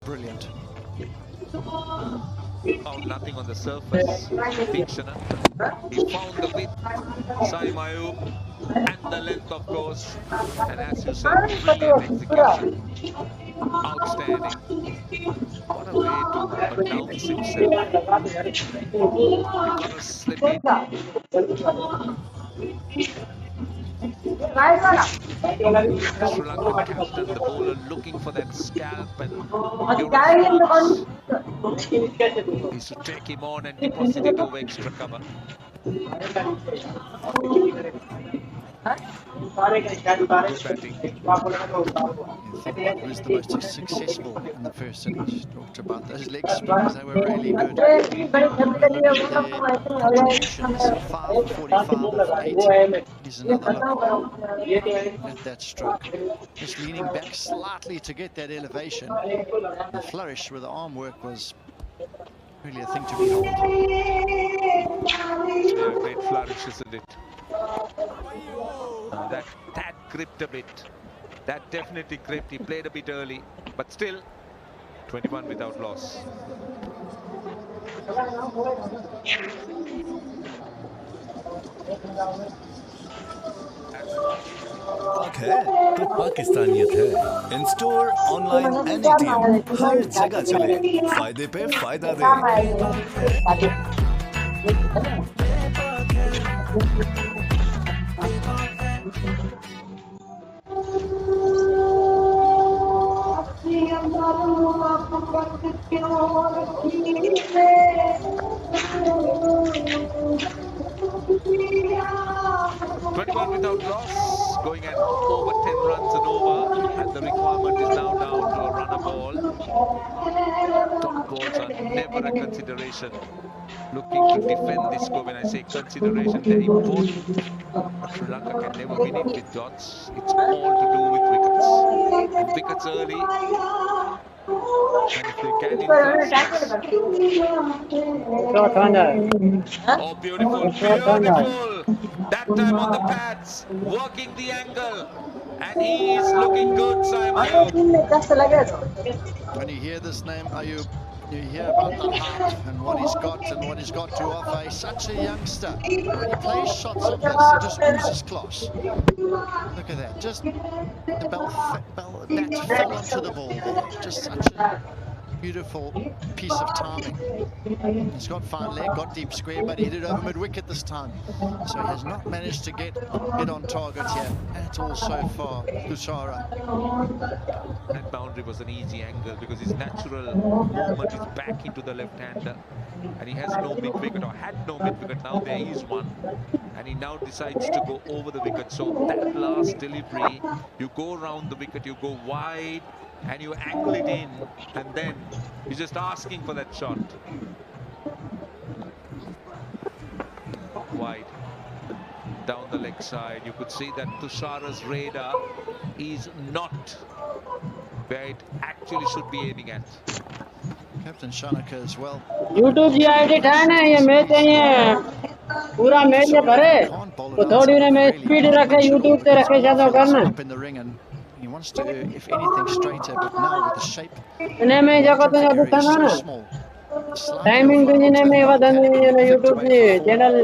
Brilliant. Found nothing on the surface. Deekshana. He found the width. Saim Ayub. And the length, of course. And as you said, brilliant execution. Outstanding. What a way to announce himself. You gotta slip in. Sri Lankan captain, the bowler looking for that scalp, and your response is to take him on and deposit it over extra cover. Good batting. You think what was the most successful in the first innings? Talked about those leg spinners, they were really good. Look at their contributions, 5 of 45 of 80. Here's another look at that stroke. Just leaning back slightly to get that elevation. The flourish with the arm work was really a thing to behold. Yeah, great flourish, isn't it? That gripped a bit. That definitely gripped. He played a bit early, but still 21 without loss. पाक है तो पाकिस्तानियत है। In store, online and ATM हर जगह चले, फायदे पे फायदा दे। Without loss, going at over 10 runs and over, and the requirement is now down to a runner ball. Dot balls are never a consideration. Looking to defend this score. When I say consideration, they're important. But Sri Lanka can never win it with dots. It's all to do with wickets. And wickets early. And if they can influence. Oh, beautiful, beautiful. That time on the pads, working the angle. And he is looking good, Saim Ayub. When you hear this name, Ayub, you hear about the heart and what he's got to offer. He's such a youngster. When he plays shots of this, he just oozes class. Look at that. Just the bat fell onto the ball there. Just such a beautiful piece of timing. He's got fine leg, got deep square, but he did over mid-wicket this time. So he has not managed to get it on target yet at all so far, Thushara. That boundary was an easy angle because his natural movement is back into the left-hander. And he has no mid-wicket, or had no mid-wicket. Now there is one. And he now decides to go over the wicket. So that last delivery, you go around the wicket, you go wide, and you angle it in, and then you're just asking for that shot. Wide. Down the leg side, you could see that Thushara's radar is not where it actually should be aiming at. Captain Shanaka as well. YouTube की ID ठान है ये match है पूरा match है भरे तो थोड़ी ने मैच स्पीड रखे YouTube पे रखे ज्यादा करना he wants to, if anything, straighter, but now with the shape ने मैं जगह तो याद था ना टाइमिंग भी ने मैं वादा नहीं है YouTube पे चैनल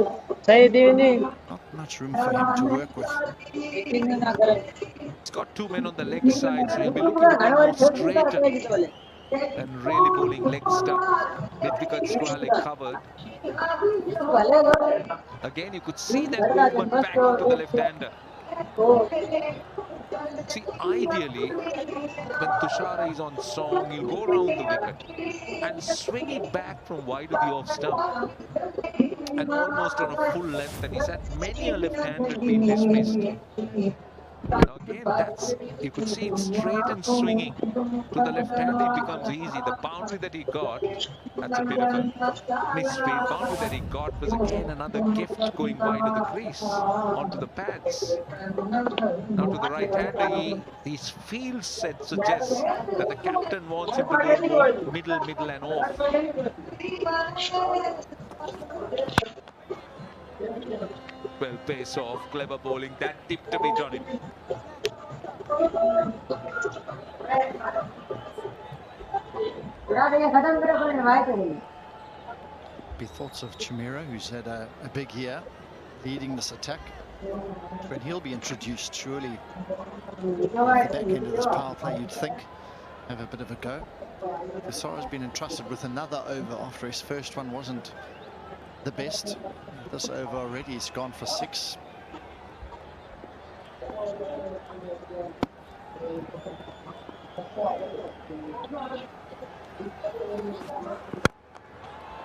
सही दी नहीं not much room for him to work with. He's got two men on the leg side, so he'll be looking to go more straighter and really bowling leg stump. Mid-wicket squarely covered. Again, you could see that movement back into the left-hander. See, ideally, when Thushara is on song, he'll go around the wicket and swing it back from wide to the off stump. And almost on a full length, and he's had many a left-handed been dismissed. Now again, that's, you could see it straight and swinging to the left hand. It becomes easy. The boundary that he got, that's a bit of a misfield. Boundary that he got was again another gift going wide of the crease onto the pads. Now to the right hander, his field set suggests that the captain wants him to go more middle and off. Well, pace off, clever bowling, that tipped a bit on him. Be thoughts of Chamira, who's had a big year leading this attack. When he'll be introduced, surely the back end of this power play, you'd think, have a bit of a go. Thisara's been entrusted with another over after his first one wasn't the best. This over already he's gone for 6.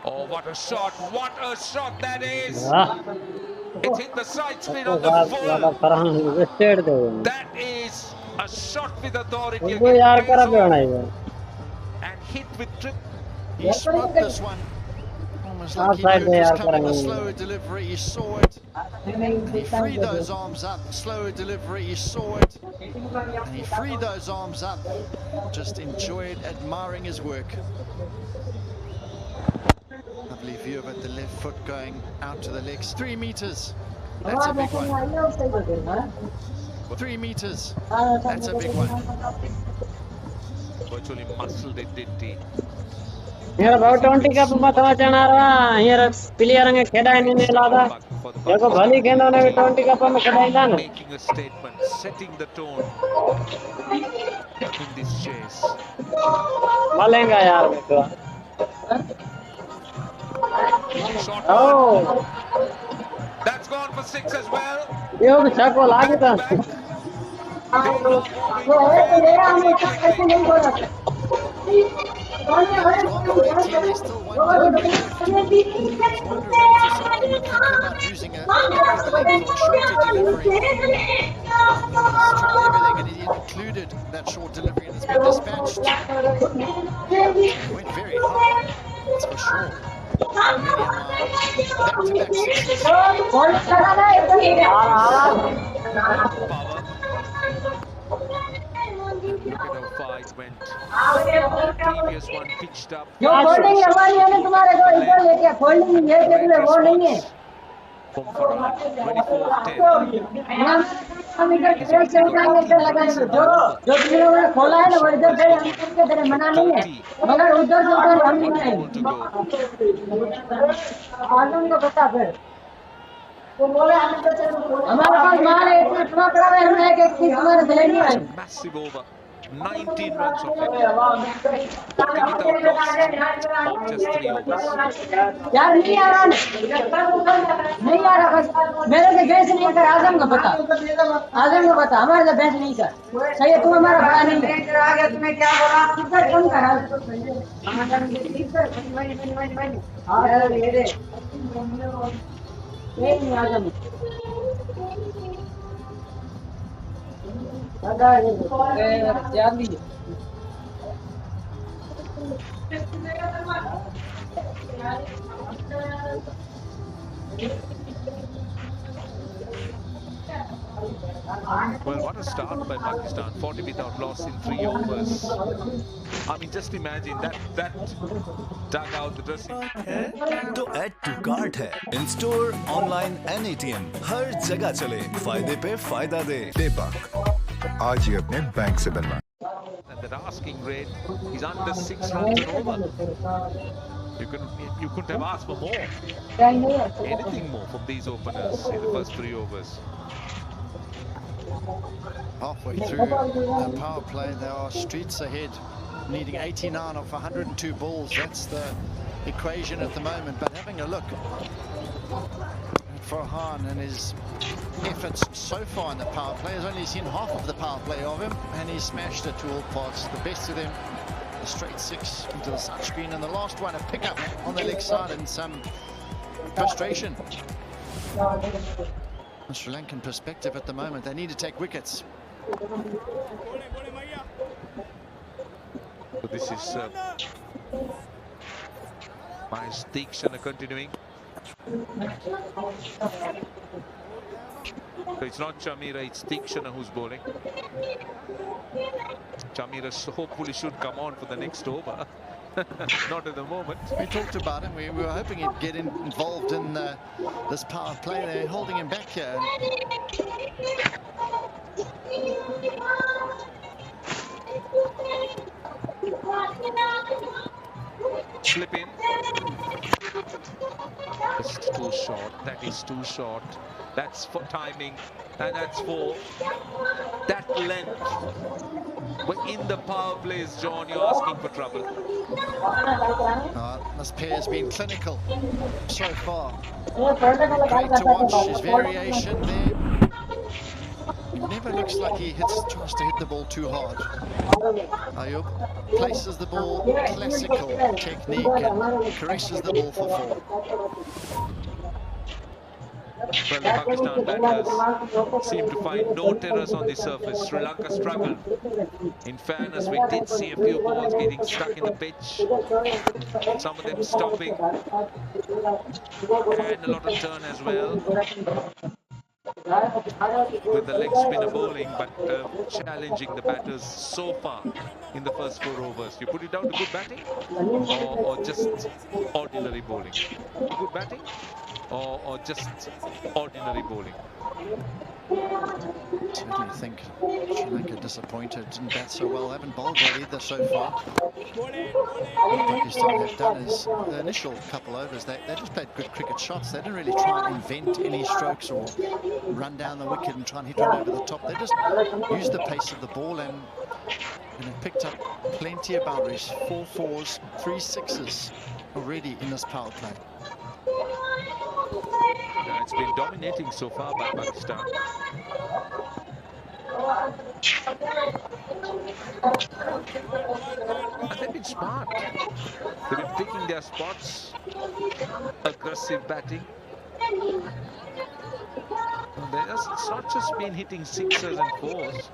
Oh, what a shot! What a shot that is! वाह It hit the side spin on the वाला full. Farhan state they That is a shot with authority उनको यार against करा pace पे off बनाई है and hit with trip. He smoked this one. Almost like he Outside knew it they was are coming, the correct. slower delivery, he saw it. And he freed those arms up. Slower delivery, he saw it. And he freed those arms up. Just enjoyed admiring his work. Lovely view of it, the left foot going out to the legs. 3 meters. That's a big one. 3 meters. That's a big one. Virtually muscled it, didn't he? यार बहुत 20 का मत चढ़ा रहा यार player ने खेला ही नहीं लादा देखो भली खेलने ने 20 का में खेला ना Making a statement, setting the tone in this chase. मलेगा यार देखो Shot O one. That's gone for 6 as well. यो भी छक्को लागे था He's gone for 80 and they still won delivery left. I was wondering if Tisara would think about using a equivalent or shorter delivery. He's tried everything and he included that short delivery and it's been dispatched. He went very high, that's for sure. Back-to-back sixes. Power. Look at how far it went. Previous one pitched up. जो folding हमारी है ना तुम्हारे को इधर लेके folding ये देख ले वो नहीं है From Farhan, 24-10. हम इधर ट्रेन से उठाएंगे इधर लगाएंगे जो लोगों ने खोला है ना वो इधर से हम करके तेरे मना नहीं है मगर उधर से उधर हम नहीं One ball to आएंगे go. आलम को बता फिर वो बोले हमारे पास माल है इतना टुकड़ा है हम एक एक चीज तुम्हारे दे नहीं आए Massive over. 19 runs of it. Without loss of just 3 overs. यार नहीं आ रहा नहीं आ रहा बस मेरे से बेंच नहीं कर आजम को बता हमारे से बेंच नहीं कर सही है तुम हमारा बड़ा नहीं है आ गया तुम्हें क्या बोला किधर कम कर आजम Well, what a start by Pakistan. 40 without loss in 3 overs. I mean, just imagine that dug out the dressing. तो ऐड टू कार्ट है in store online and ATM हर जगह चले फायदे पे फायदा दे बैंक आज ही अपने बैंक से बनवा And that asking rate is under 6 runs an over. You couldn't have asked for more. Anything more from these openers in the first 3 overs. Halfway through a power play, there are streets ahead, needing 89 off 102 balls. That's the equation at the moment. But having a look at Farhan and his efforts so far in the power play, has only seen half of the power play of him, and he's smashed it to all parts. The best of them, a straight 6 into the touchscreen, and the last one a pickup on the leg side and some frustration. From Sri Lankan perspective at the moment, they need to take wickets. So this is Mahesh Deekshana continuing. So it's not Chamira, it's Deekshana who's bowling. Chamira hopefully should come on for the next over. Not at the moment. We talked about him. We were hoping he'd get involved in this power play. They're holding him back here. slip in. It's too short. That is too short. That's for timing, and that's for that length. But in the power plays, John, you're asking for trouble. This pair's been clinical so far. Great to watch his variation there. It never looks like he tries to hit the ball too hard. Ayub places the ball, classical technique, and caresses the ball for four. Well, the Pakistan batters seem to find no terrors on the surface. Sri Lanka struggled. In fairness, we did see a few balls getting stuck in the pitch. Some of them stopping. And a lot of turn as well. With the leg spinner bowling, but challenging the batters so far in the first 4 overs. You put it down to good batting or just ordinary bowling? Good batting or just ordinary bowling? Certainly think Sri Lanka disappointed, didn't bat so well, haven't bowled well either so far. What Pakistan have done is the initial couple overs, they just played good cricket shots. They didn't really try and invent any strokes or run down the wicket and try and hit one over the top. They just used the pace of the ball and picked up plenty of boundaries. 4 fours, 3 sixes already in this power play. It's been dominating so far by Pakistan. And they've been smart. They've been picking their spots. Aggressive batting. It's not just been hitting sixes and fours.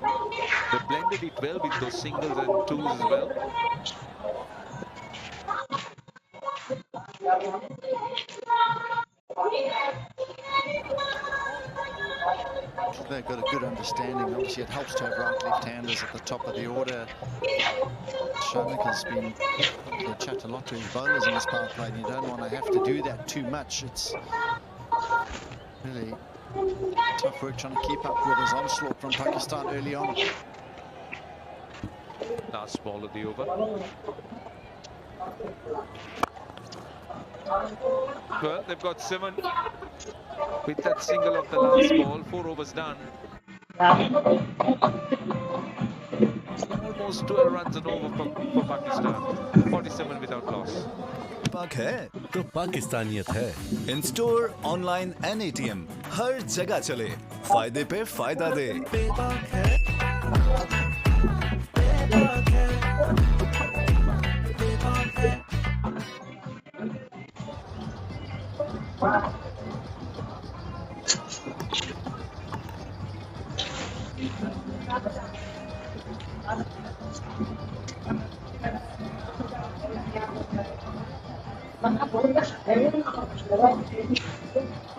They blended it well with those singles and twos as well. They've got a good understanding. Obviously, it helps to have right left-handers at the top of the order. Shamika's been they chat a lot to his bowlers in this power play, and you don't want to have to do that too much. It's really tough work trying to keep up with his onslaught from Pakistan early on. Last ball of the over. Well, they've got 7 with that single of the last ball. 4 overs done. Almost 12 runs and over for Pakistan. 47 without loss. पाक है तो पाकिस्तानियत है. In store, online and ATM हर जगह चले. फायदे पे फायदा दे.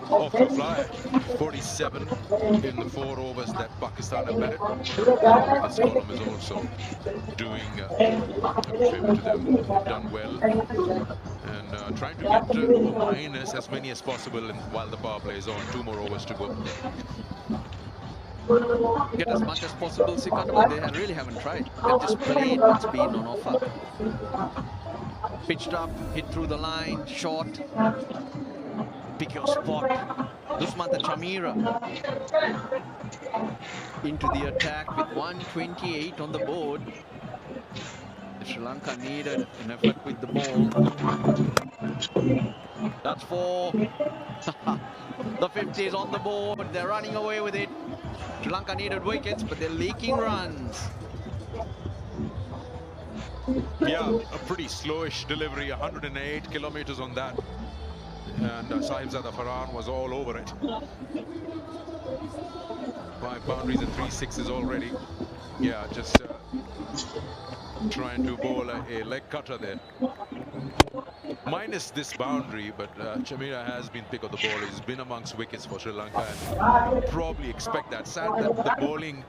Off the fly, 47 in the 4 overs that Pakistan have batted. This column is also doing a favour to them, done well, and trying to get minus as many as possible while the power play is on. 2 more overs to go. Get as much as possible, Sikandar, but they really haven't tried. They've just played what's been on offer. Pitched up, hit through the line, short. Pick your spot. Dusmantha Chameera into the attack with 128 on the board. Sri Lanka needed an effort with the ball. That's 4. The 50 is on the board. They're running away with it. Sri Lanka needed wickets, but they're leaking runs. Yeah, a pretty slowish delivery, 108 kilometers on that. And Sahibzada Farhan was all over it. 5 boundaries and 3 sixes already. Yeah, just trying to bowl a leg cutter there. Minus this boundary, but Chameera has been pick of the ball. He's been amongst wickets for Sri Lanka, and probably expect that. Sad that the bowling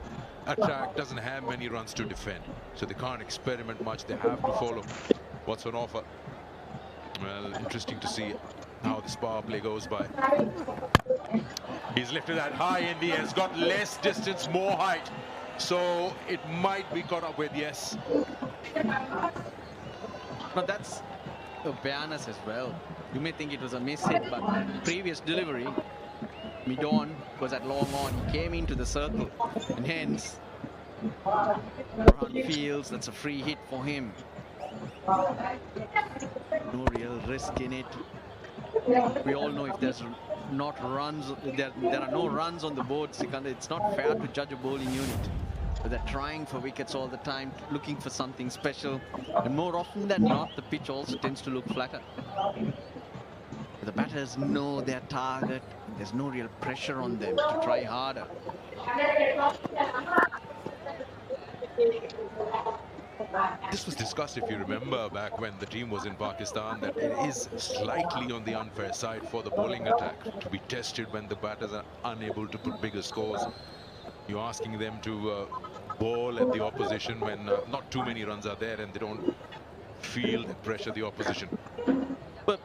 attack doesn't have many runs to defend, so they can't experiment much. They have to follow what's on offer. Well, interesting to see how this power play goes by. He's lifted that high in the air. It's got less distance, more height, so it might be caught up with, yes. But that's awareness as well. You may think it was a miss hit, but previous delivery, Midon was at long on. He came into the circle, and hence Burhan feels that's a free hit for him. No real risk in it. We all know if there's not runs, there are no runs on the board, Sikandar, it's not fair to judge a bowling unit. But they're trying for wickets all the time, looking for something special. And more often than not, the pitch also tends to look flatter. The batters know their target. There's no real pressure on them to try harder. This was discussed, if you remember, back when the team was in Pakistan, that it is slightly on the unfair side for the bowling attack to be tested when the batters are unable to put bigger scores. You're asking them to bowl at the opposition when not too many runs are there and they don't feel the pressure of the opposition. But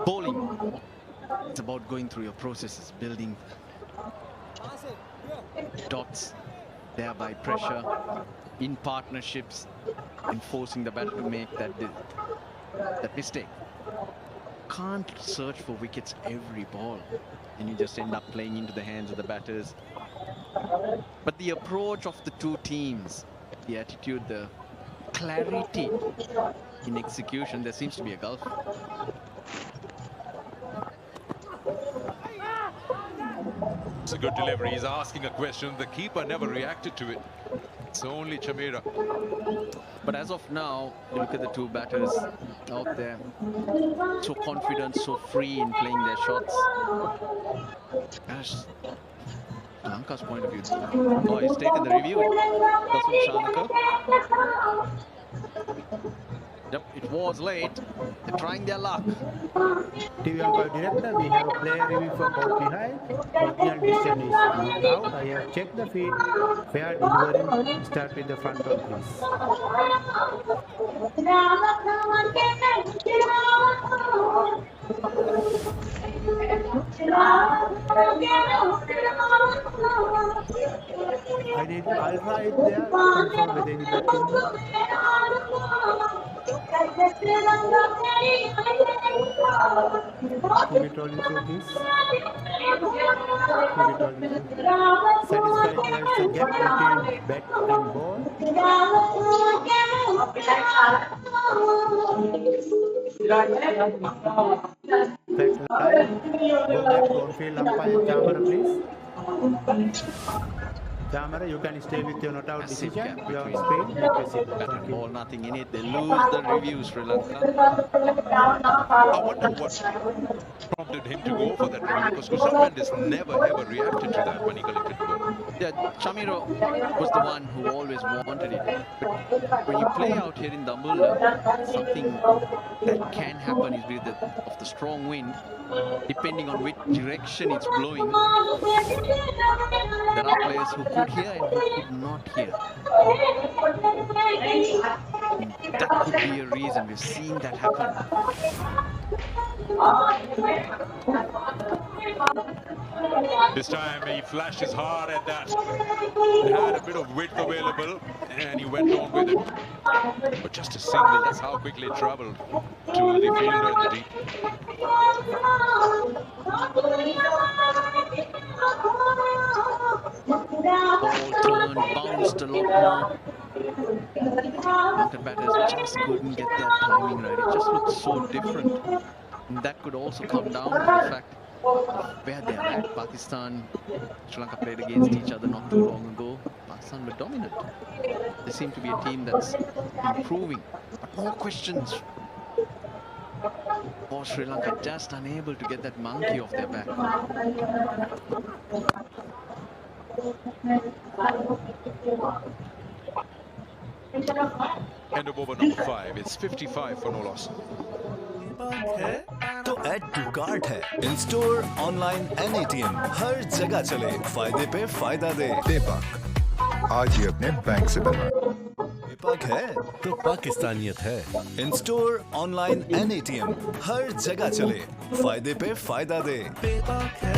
bowling, it's about going through your processes, building dots, thereby pressure, in partnerships, and forcing the batter to make that mistake. Can't search for wickets every ball, and you just end up playing into the hands of the batters. But the approach of the two teams, the attitude, the clarity in execution, there seems to be a gulf. It's a good delivery. He's asking a question. The keeper never reacted to it. It's only Chameera. But as of now, you look at the two batters out there, so confident, so free in playing their shots. As Sri Lanka's point of view, oh, he's taken the review. Dasun Shanaka. Yep, it was late. They're trying their luck. TV umpire director, we have a player review for both behind. Original decision is not out. I have checked the field. Fair delivery. Start with the front of please. I'll try it there. Confirm with any batting. Keep it rolling through this. Keep it rolling through. Satisfied there's a gap between bat and ball. Back line. Go back to on-field umpire camera, please. Camera, you can stay with your not out decision. You have speed. Batter ball, nothing in it. They lose the review, Sri Lanka. I wonder what prompted him to go for that review, because Kusal Mendes never ever reacted to that when he collected the ball. Yeah, Chameera was the one who always wanted it. But when you play out here in Dambulla, something that can happen is with the strong wind, depending on which direction it's blowing. There are players who could hear and who could not hear. That could be a reason. We've seen that happen. This time he flashes hard at that. He had a bit of width available and he went on with it. But just a single, that's how quickly it travelled to the fielder in the deep. Ball turned, bounced a lot more. Lankan batters just couldn't get their timing right. It just looked so different. And that could also come down to the fact of where they're at. Pakistan, Sri Lanka played against each other not too long ago. Pakistan were dominant. They seem to be a team that's improving. But more questions. For Sri Lanka, just unable to get that monkey off their back. End of over number 5. It's 55 for no loss. तो add to cart है in store online एनएटीएम हर जगह चले फायदे पे फायदा दे पेपाक आज ही अपने bank से बनवा पेपाक है तो पाकिस्तानियत है इन स्टोर ऑनलाइन एनएटीएम हर जगह चले फायदे पे फायदा दे पेपाक है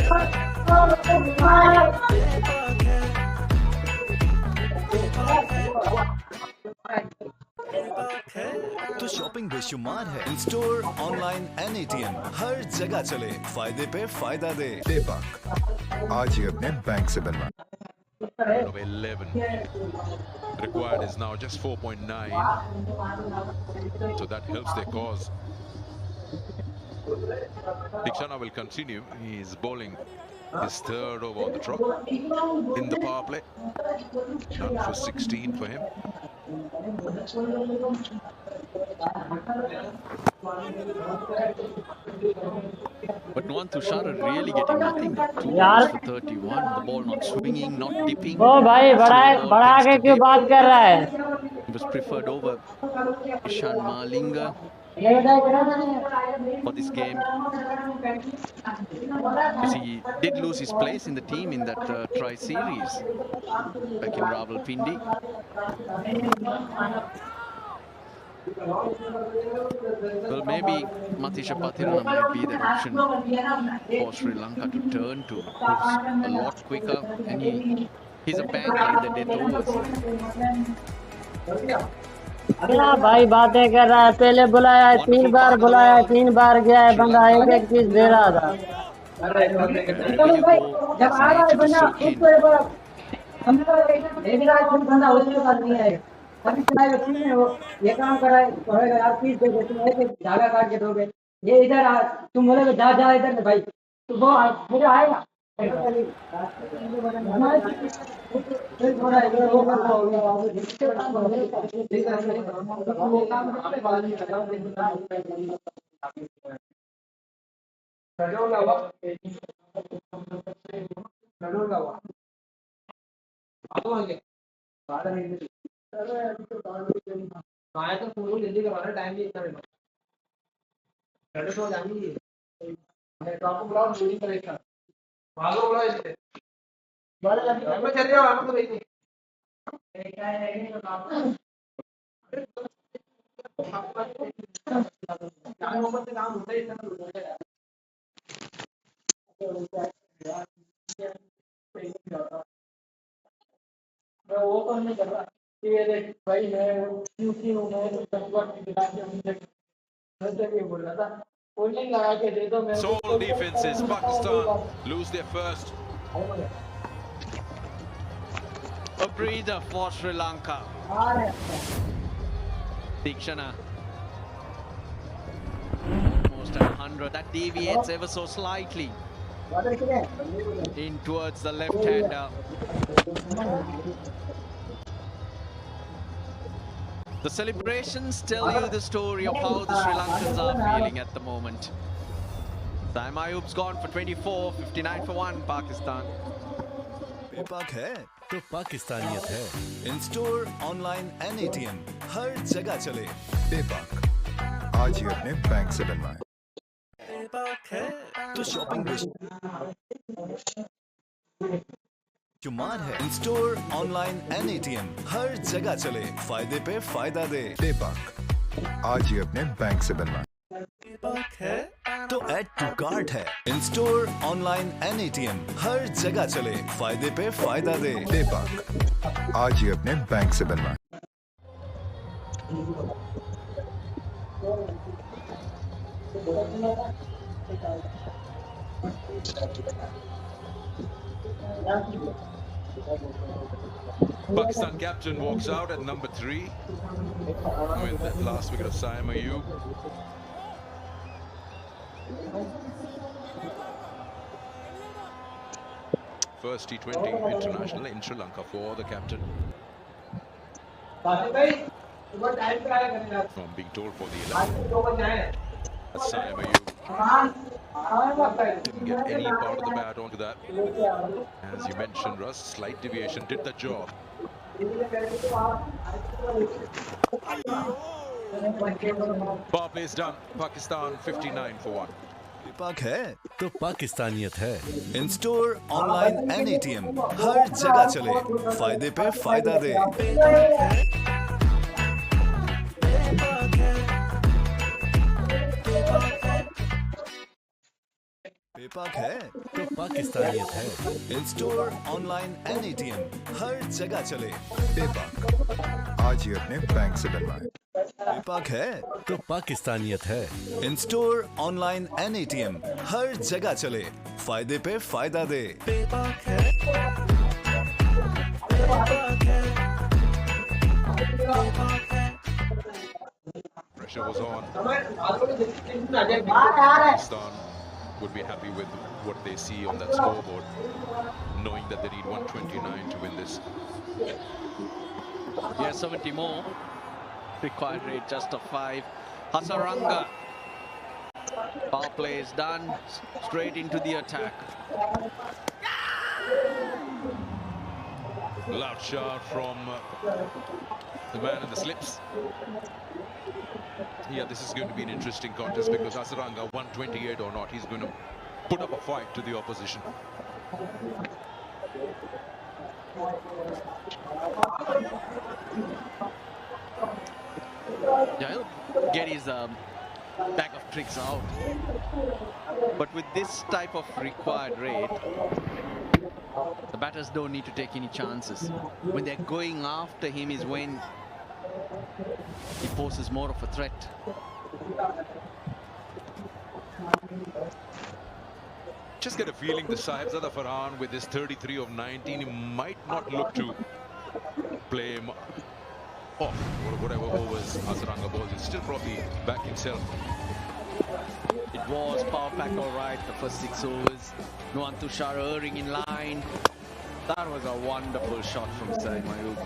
तो शॉपिंग बेशुमार है। In store, online and ATM हर जगह चले, फायदे पे फायदा दे। पेपाक आज ही अपने बैंक से बनवा। Of 11. Required is now just 4.9. So that helps their cause. Tikshana will continue. He is bowling his third over on the trot in the power play. Done for 16 for him. But Nuwan Tushara really getting nothing. 2 balls for 31. The ball not swinging, not dipping. ओ भाई बड़ा के क्यों बात कर रहा है? He was preferred over Ishan Malinga for this game. Because he did lose his place in the team in that tri-series back in Rawalpindi. Well, maybe Matisha Pathirana might be the option for Sri Lanka to turn to. Who's a lot quicker, and he's a banker in the death overs. क्या भाई बातें कर रहा है? पहले बुलाया है, 3 बार बुलाया है, 3 बार गया है, बंदा एक चीज दे रहा था। जब आ रहा है बंदा बंदा उसके बाद नहीं आएगा। अभी चलाए बच्चे ने वो ये काम करा है, कहेगा आप चीज दो, तुम ऐसे धागा काट के दोगे, ये इधर आ, तुम बोलोगे जा जा इधर भाई, तो वो मुझे आएगा। जल्दी करवाना, टाइम भी इतना भागो बोला इससे मैं चल रहा हूं, तो देखिए काम ऊपर से काम होता है इतना मैं वो तो नहीं कर रहा कि भाई मैं क्योंकि मैं संपर्क दिला के मुझे बोल रहा था bowling लगा के दे दो। So all defenses, Pakistan lose their first. A breather for Sri Lanka. Tikshana. Almost at 100. That deviates ever so slightly in towards the left-hander. The celebrations tell you the story of how the Sri Lankans are feeling at the moment. Saim Ayub's gone for 24, 59 for 1, Pakistan. पेपाक है तो पाकिस्तानियत है। In store, online and ATM हर जगह चले। पेपाक आज ही अपने bank से बनवाएं। पेपाक है तो शॉपिंग बेशुमार है। In store, online and ATM हर जगह चले, फायदे पे फायदा दे। पेपाक आज ही अपने बैंक से बनवाएं। पेपाक है तो ऐड टू कार्ट है। In store, online and ATM हर जगह चले, फायदे पे फायदा दे। पेपाक आज ही अपने बैंक से बनवाएं। Pakistan captain walks out at number 3 with that last wicket of Saim Ayub. First T20 international in Sri Lanka for the captain. From being told for the 11. Saim Ayub didn't get any part of the bat onto that. As you mentioned, Russ, slight deviation did the job. Power play is done. Pakistan 59 for 1. पेपाक है तो पाकिस्तानियत है। In store, online and ATM हर जगह चले, फायदे पे फायदा दे। पेपाक है तो पाकिस्तानियत है। In store, online and ATM हर जगह चले। पेपाक आज ही अपने बैंक से बनवाएं। बेपाक है तो पाकिस्तानियत है। In store, online and ATM हर जगह चले, फायदे पे फायदा दे। बेपाक है, बेपाक है, बेपाक है। Pressure was on. Pakistan would be happy with what they see on that scoreboard, knowing that they need 129 to win this. Yeah, 70 more. Required rate just of 5. Hasaranga. Power play is done. Straight into the attack. Loud shot from the man in the slips. Yeah, this is going to be an interesting contest because Hasaranga, 128 or not, he's going to put up a fight to the opposition. Yeah, he'll get his bag of tricks out. But with this type of required rate, the batters don't need to take any chances. When they're going after him is when he poses more of a threat. Just get a feeling the Sahibzada Farhan with his 33 of 19, he might not look to play him off whatever overs Hasaranga bowls. He'll still probably back himself. It was power pack all right, the first 6 overs. Nuwan Tushar erring in line. That was a wonderful shot from Saeed Mayoub.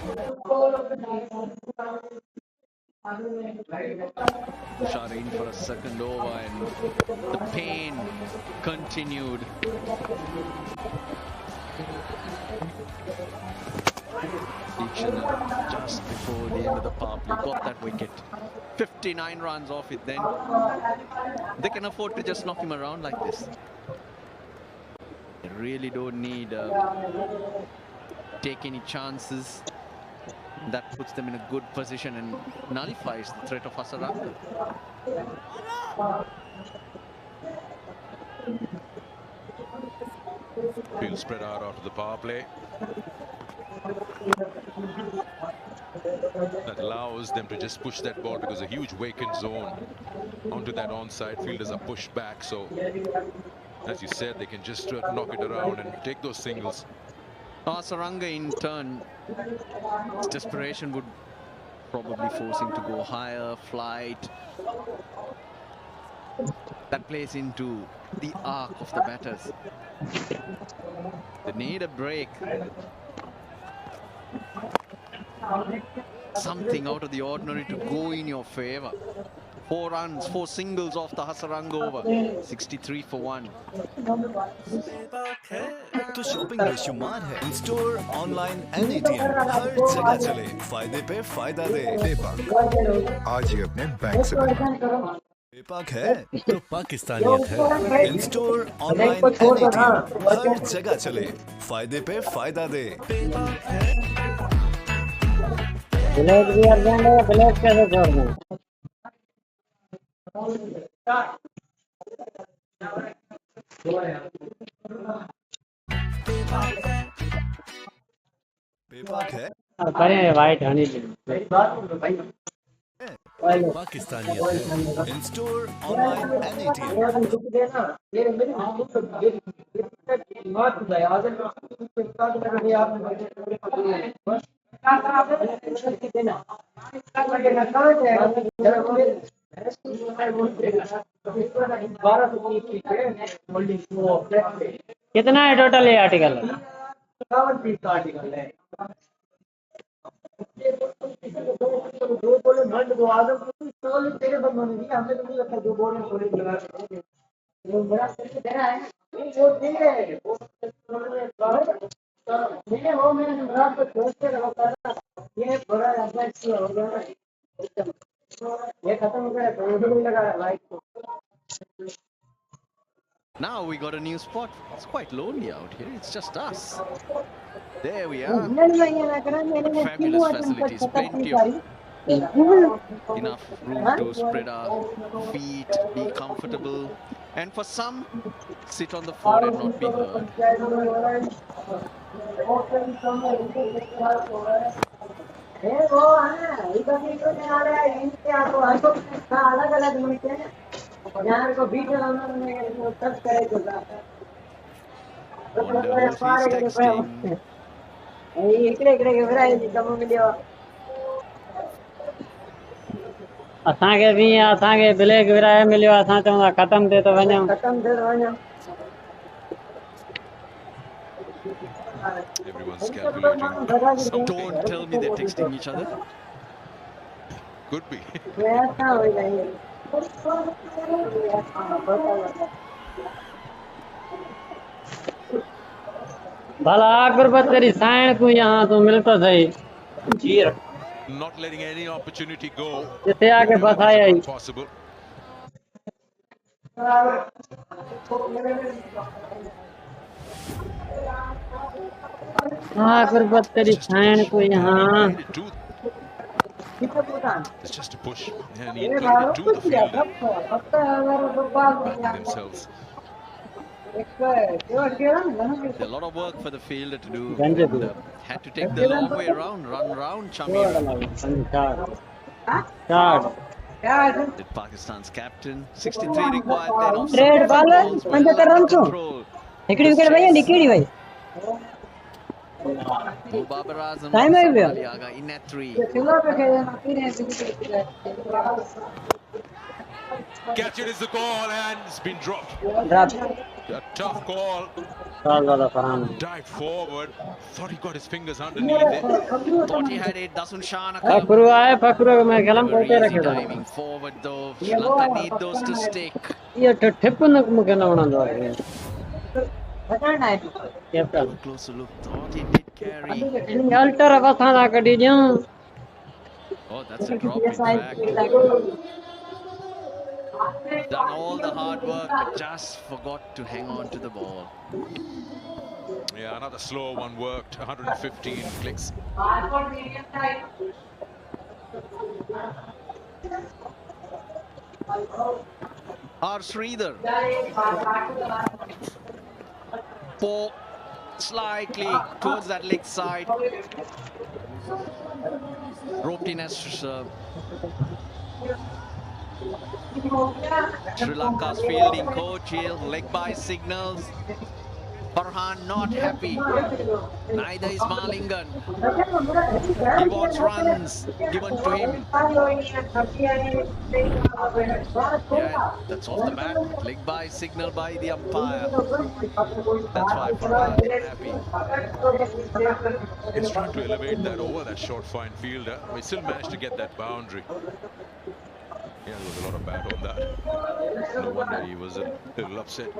Tushar in for a second over and the pain continued. Deekshana just before the end of the power play got that wicket. 59 runs off it then. They can afford to just knock him around like this. They really don't need take any chances. That puts them in a good position and nullifies the threat of Hasaranga. Field spread out after the power play. That allows them to just push that ball because a huge vacant zone onto that onside. Fielders are pushed back, so as you said, they can just knock it around and take those singles. Hasaranga in turn, his desperation would probably force him to go higher, flight. That plays into the arc of the batters. They need a break. Something out of the ordinary to go in your favor. 4 runs, 4 singles off the Hasaranga over. 63 for 1. तो shopping बेशुमार है। In store, online and ATM हर जगह चले, फायदे पे फायदा दे। बेपाक आज ही अपने बैंक से बनवाएं। बेपाक है तो पाकिस्तानियत है। In store, online and ATM हर जगह चले, फायदे पे फायदा दे। ब्लैक भी अर्जेंट है, ब्लैक कैसे छोड़ दूं? बेपाक है करें वाइट हनी पाकिस्तानियत है। In store, online and ATM कितना है टोटल ये article? Now we got a new spot. It's quite lonely out here. It's just us. There we are. Fabulous facilities. Plenty of enough room to spread our feet, be comfortable, and for some, sit on the floor and not be heard. वो है इधर भी तो आ रहा है इनके आपको अलग अलग मिलते हैं यहाँ को बीच में टच करे तो Wonder who he's texting. इकडे इकडे विरायची कमी मिलियो असांखे बि असांखे ब्लैक विराए मिलियो असां चऊं था ख़तम थिए थो वञूं खत्म थे तो वञो Everyone's calculating something. Don't tell me they're texting each other. Could be. ऐसा हो जाएंगे भला गुरबत तेरी साइण को यहाँ तो मिलतो सही जीर Not letting any opportunity go. जिथे आके फसाया ही Possible. हाँ गुरबत तेरी साइण को यहाँ It's just a push, and he played it to the fielder. Themselves. There's a lot of work for the fielder to do. And, had to take the long way around, run round Shamir. Did Pakistan's captain. 63 required then of Red ball, पंचहत्तर run को control. इकड़ी wicket भैया निकली भाई Babar Azam Time है भैया Aliaga in at 3. चलो पे खेलना Catch it is the call, and it's been dropped. Drop A tough call. साल वाला Farhan Dived forward. Thought he got his fingers underneath it. Thought he had it. Dasun Shanaka. Fakru आए फकरू को मैं गलम करते Easy रखे था diving forward though. Sri Lanka need those to stick. ये ठिप न मुके न वणंदो आहे पकड़ना है captain Closer look. Thought he did carry. Alter अवस्था ना कढी ॾियूं Oh, that's a drop in fact. Done all the hard work, but just forgot to hang on to the ball. Yeah, another slow one worked. 115 clicks. R. Sridhar. Poke slightly towards that leg side. Roped in as Sri Lanka's fielding coach here. Leg by signals. Farhan not happy. Neither is Malingan. He wants runs given to him. Yeah, that's off the bat. Leg by signal by the umpire. That's why Farhan is happy. He's trying to elevate that over that short fine fielder. We still managed to get that boundary. Yeah, there was a lot of bat on that. No wonder he was a little upset.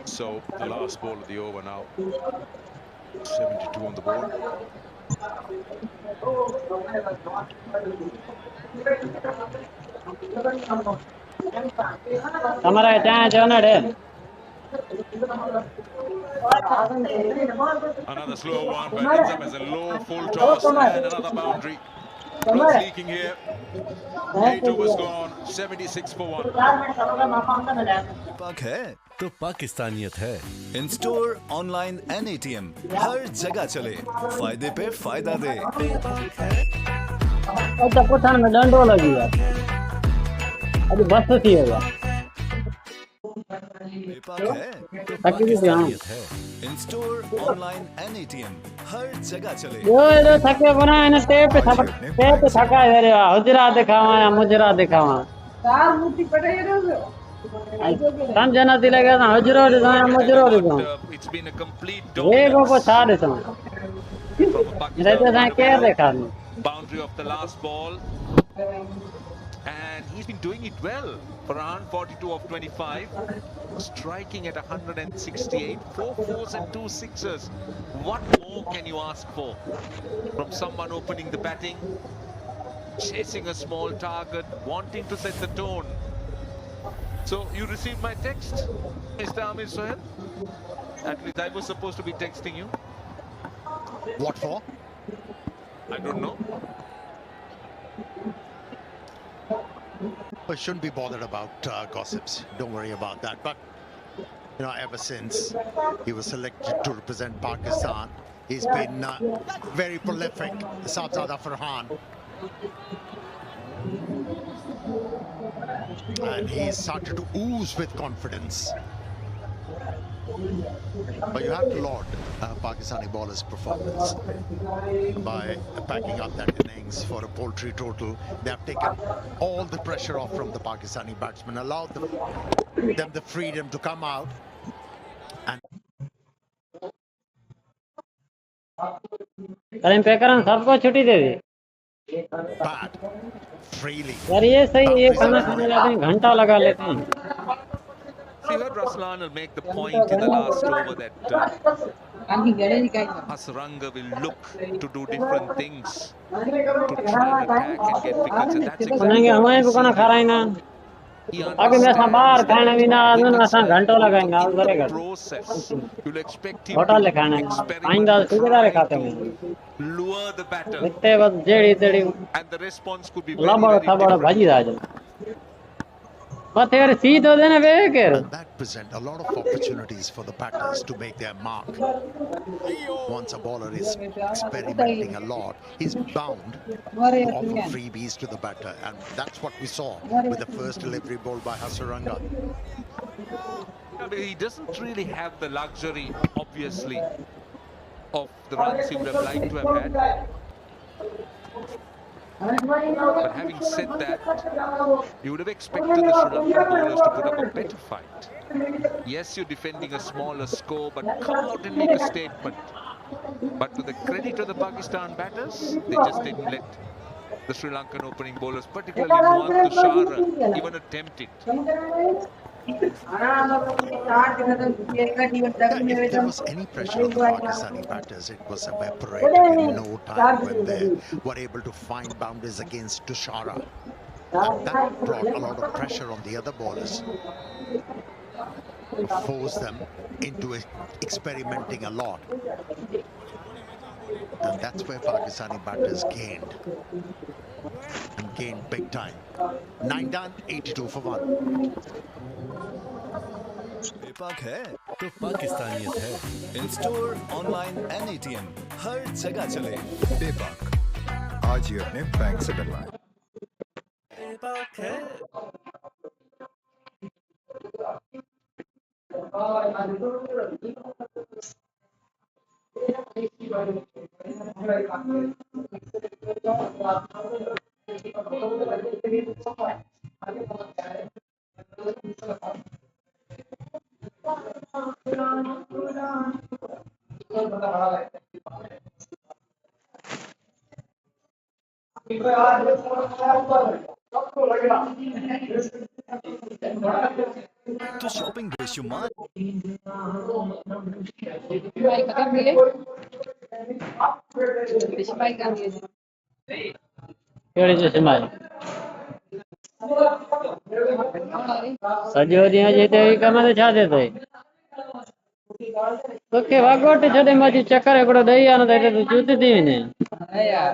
So the last ball of the over now. 72 on the board. તમારા ત્યાં જો ને Another slow one, but ends up as a low full toss and another boundary. Runs leaking here. 8 overs gone. 76 for 1. पाक है तो पाकिस्तानियत है। In store online NATM हर जगह चले, फायदे पे फायदा दे। अच्छा पुठान में डंडो लगी है अभी बस थी होगा पाक है तो पाकिस्तानियत है। इन स्टोर ऑनलाइन NATM हर जगह चले। यो थके बना है टेप पे थका है रे हुजरा दिखावा या मुजरा दिखावा चार मूर्ति पड़े समझ न थी लगे ना हुजरो दिखावा या मुजरो दिखावा It's been a complete ये को छा दिखावा from a रहते Pakistan हैं क्या दिखा boundary of the last ball, and he's been doing it well. Farhan 42 of 25, striking at 168, 4 fours and 2 sixes. What more can you ask for from someone opening the batting, chasing a small target, wanting to set the tone? So you received my text, Mr. Amir Sohail? At least I was supposed to be texting you. What for? I don't know. I shouldn't be bothered about gossips. Don't worry about that. But, you know, ever since he was selected to represent Pakistan, He's been very prolific, Shahzada Farhan. And he's started to ooze with confidence. But you have to laud Pakistani bowlers' performance by packing up that innings for a paltry total. They have taken all the pressure off from the Pakistani batsmen, allowed them the freedom to come out. And करीम पेकरन सबको छुट्टी दे दी bat freely. यार ये सही है, ये खाना खाने जाते हैं घंटा लगा लेते हैं. See, heard Raslan will make the point in the last over that Hasaranga will look to do different things to try and attack and get wickets, and that's exactly हमें भी कोना खराई ना आगे में बाहर खाने भी ना आदमी ना सा घंटों लगाएंगे आप करेगा process. You'll expect him hotel ले to खाने experiment, आइंदा सुविधा खाते हैं lure the batter, इतने बस जेड़ी तेड़ी and the response could be very, लंबा very था बड़ा different. भाजी राज बस यार सीध हो देना baker. And that present a lot of opportunities for the batters to make their mark. Once a bowler is experimenting a lot, he's bound to offer freebies to the batter, and that's what we saw with the first delivery ball by Hasaranga. I mean, he doesn't really have the luxury, obviously, of the runs he would have liked to have had. But having said that, you would have expected the Sri Lankan bowlers to put up a better fight. Yes, you're defending a smaller score, but come out and make a statement. But to the credit of the Pakistan batters, they just didn't let the Sri Lankan opening bowlers, particularly Nuwan Tushara, even attempt it. If there was any pressure on the Pakistani batters, it was evaporated in no time when they were able to find boundaries against Tushara. And that brought a lot of pressure on the other bowlers, forced them into experimenting a lot. And that's where Pakistani batters gained. And gained big time. 9 done, 82 for 1. बेपाक है तो पाकिस्तानियत है. In store, online and ATM हर जगह चले. बेबाक आज ही अपने bank से डलवाएं. बेबाक है. तो शॉपिंग बेशुमार. केड़ी जो सिमाई सजो दिया जेते कम ते छा देते तोखे वागोट छडे माची चक्कर एकड़ो दई आनो ते तू चूती थी वने यार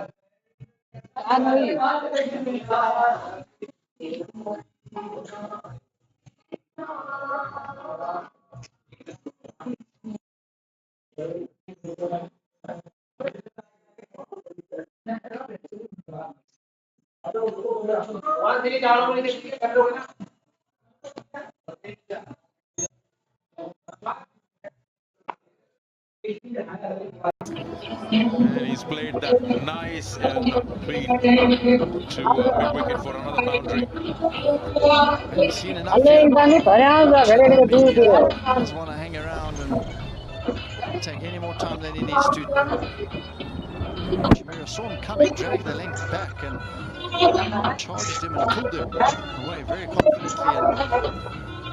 And he's played that nice feed to mid-wicket for another boundary. He's seen enough here. Doesn't want to hang around and take any more time than he needs to. Shamira saw him coming, dragged the length back and charged him and pulled him away very confidently,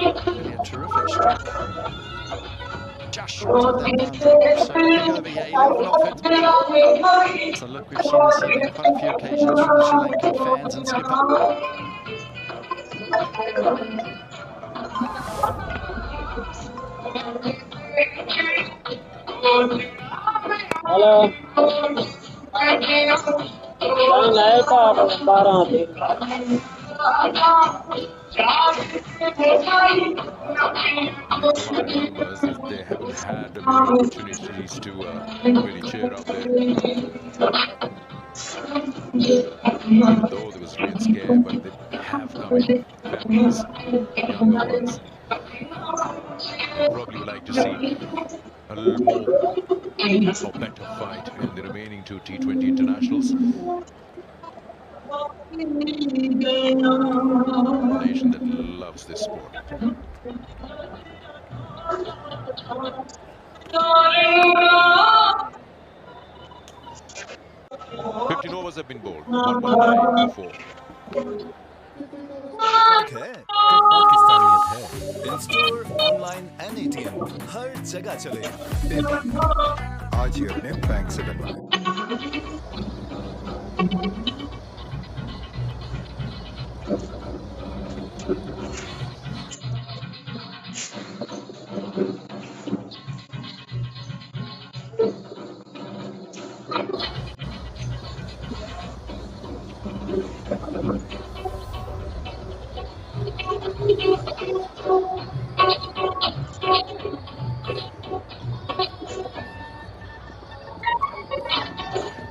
and really a terrific stroke. Just short of that boundary, so big over here, 11 off it. So look, we've seen this evening on quite a few occasions from the Sri Lankan fans and skipper. Hello लाए था 12 थी Numbers, they haven't had many opportunities to really cheer up there. Even though there was real scare, but they have come in, families, younger ones. Probably would like to see a little more or better fight in the remaining two T20 internationals. A nation that loves this sport. 15 overs have been bowled. 119 for 4. है तो पाकिस्तानियत है। In store online एनएटीएम हर जगह चले। आज ही अपने bank से बनवाएं।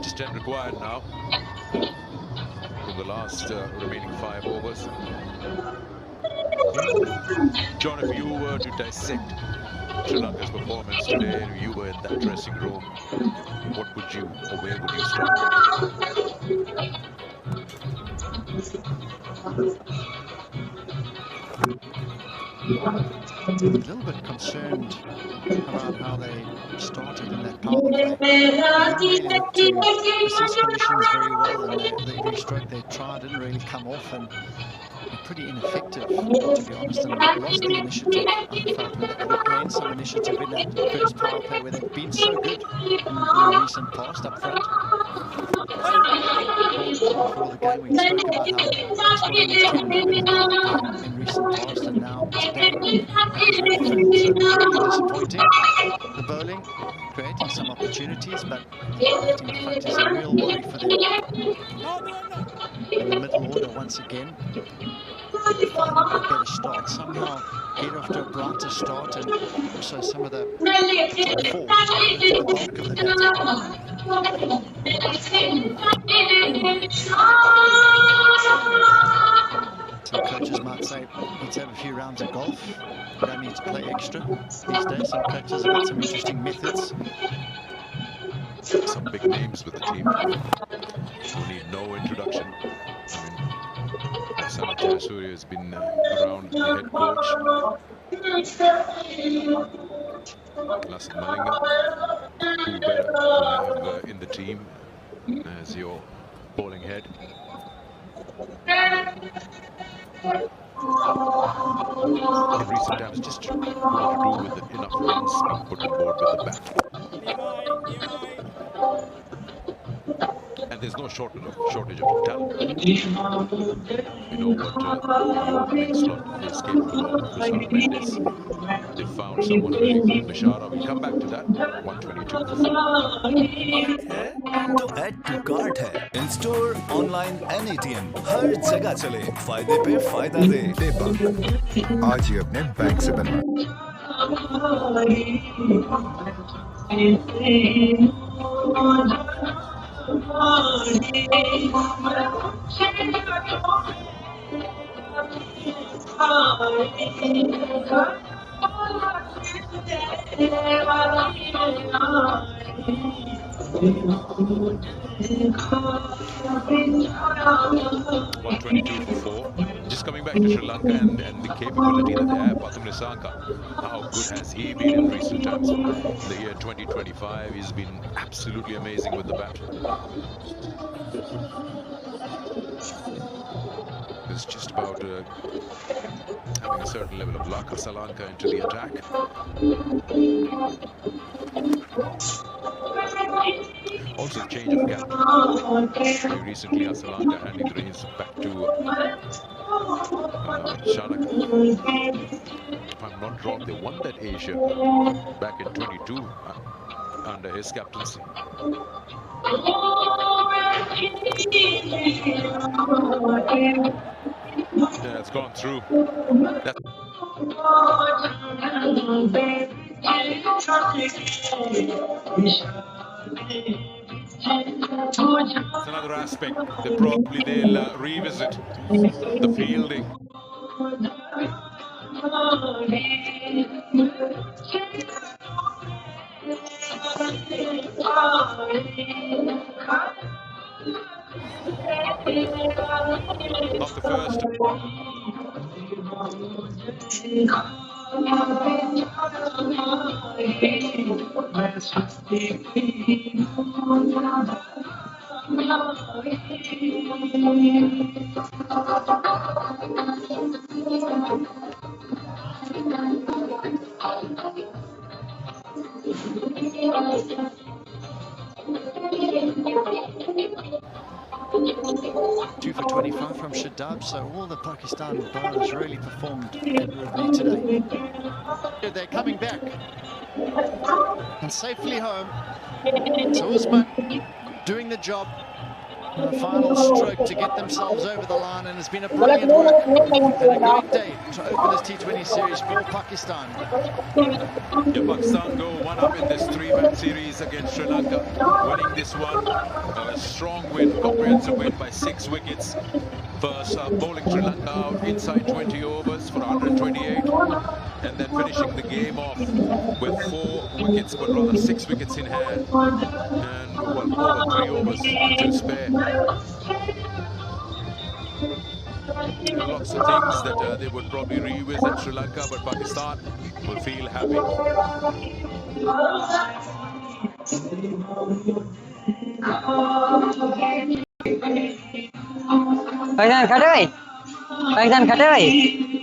Just 10 required now in the last remaining 5 overs. John, if you were to dissect Sri Lanka's performance today, if you were in that dressing room, what would you, or where would you start? A little bit concerned about how they started in that power play. They didn't really look to assess conditions very well, and every stroke they tried didn't really come off, and were pretty ineffective, to be honest, and lost the initiative. I felt when they could have gained some initiative in that first power play where they've been so good in the recent past up front. Before the game we spoke about how this bowling has turned over in the power play in recent past, and now today that was really really disappointing. The bowling creating some opportunities, but batting in front is a real worry for them. In the middle order once again, find a better start, somehow get off to a brighter start, and also some of the top 4 the bulk of the batting. Some coaches might say, let's have a few rounds of golf. You don't need to play extra. These days, some coaches have got some interesting methods. Some big names with the team who need no introduction. I mean, Sanat Jayasuriya has been around the head coach. Lasit Malinga, who better to have in the team as your bowling head. In recent times, just more to do with enough runs being put on board with the bat. And there's no shortage of talent. We know what the opening slot is capable of. Krishna Mendes, they found someone really good. Bishara, we'll come back to that. 122. तो add to cart है। In store online एनएटीएम हर जगह चले। फायदे पे फायदा दे। Bank आज ही अपने bank से बनवाएं। Just coming back to Sri Lanka and the capability that they have. Pathum Nissanka, how good has he been in recent times? In the year 2025, he's been absolutely amazing with the bat. It's just about having a certain level of luck. Asalanka into the attack. Also, change of captain. Very recently, Asalanka handing the reins back to Shanaka. If I'm not wrong, they won that Asia back in 22 under his captaincy. it's gone through. That's another aspect that probably they'll revisit, the fielding. Not the first. Two for 25 from Shadab, so all the Pakistan bowlers really performed admirably today. They're coming back and safely home. So Usman doing the job. The final stroke to get themselves over the line, and it's been a brilliant work and a great day to open this T20 series for Pakistan. Yeah, Pakistan go one up in this 3-match series against Sri Lanka, winning this one. A strong win, comprehensive win by 6 wickets. First bowling Sri Lanka out inside 20 overs for 128, and then finishing the game off with 4 wickets, but rather 6 wickets in hand, and well, over 3 overs to spare. Lots of things that they would probably revisit Sri Lanka, but Pakistan will feel happy. Pakistan khate bhai.